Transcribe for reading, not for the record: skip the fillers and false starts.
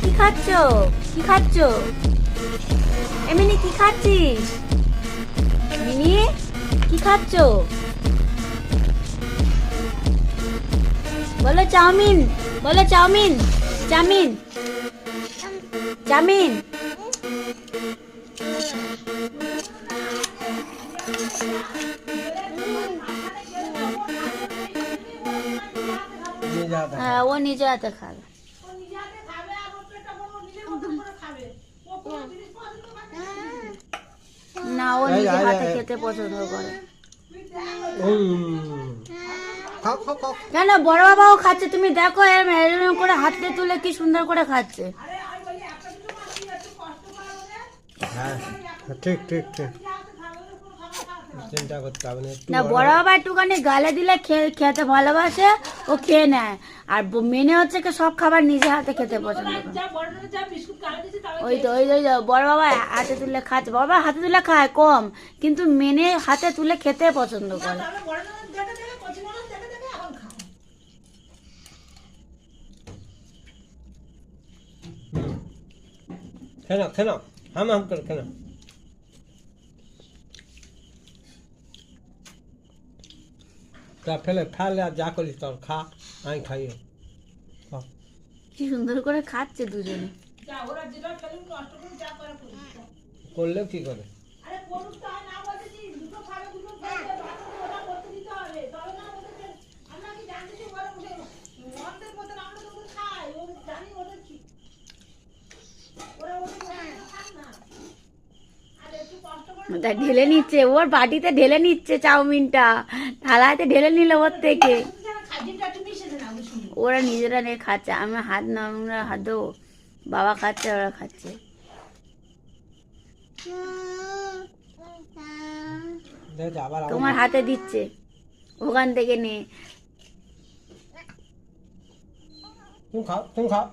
কি খাচ্ছ? কি খাচ্ছ? এমনি কি খাচ্ছিস? মিনি কি খাচ্ছ? বলো চাউমিন, বলো চাউমিন, চাউমিন, চাউমিন। হ্যাঁ, ও নিজে হাতে খাবে। না, ও নিজে হাতে খেতে পছন্দ করে। কেন বড় বাবাও খাচ্ছে, তুমি দেখো এরকম করে হাতে তুলে কি সুন্দর করে খাচ্ছে। হ্যাঁ ঠিক ঠিক ঠিক, চিন্তা করতে হবে না। না, বড় বাবা একটুখানি গালে দিলে খেতে ভালোবাসে, ও খেয়ে নেয়। আর মেনে হচ্ছে কি সব খাবার নিজে হাতে খেতে পছন্দ করে। ওই বড় বাবা হাতে তুলে খাচ্ছে, বড় বাবা হাতে তুলে খায় কম, কিন্তু মেনে হাতে তুলে খেতে পছন্দ করে। খেলো খেলো, হাম হাম করে খেলো। তা ফেলে ফেলে আর যা করিস তোর খা, আমি খাইয়ে কি সুন্দর করে খাচ্ছে দুজনে। করলে কি করে? তা ঢেলে নিচ্ছে, ওর বাটিতে ঢেলে নিচ্ছে চাউমিনটা, থালাতে ঢেলে নিল ওর থেকে। ওরা নিজেরা নিয়ে খাচ্ছে, আমি হাত নোংরা হাত দেবো? বাবা খাচ্ছে, ওরা খাচ্ছে। তোমার হাতে দিচ্ছে, ওখান থেকে নিয়ে। তুমি খাও, তুমি খাও।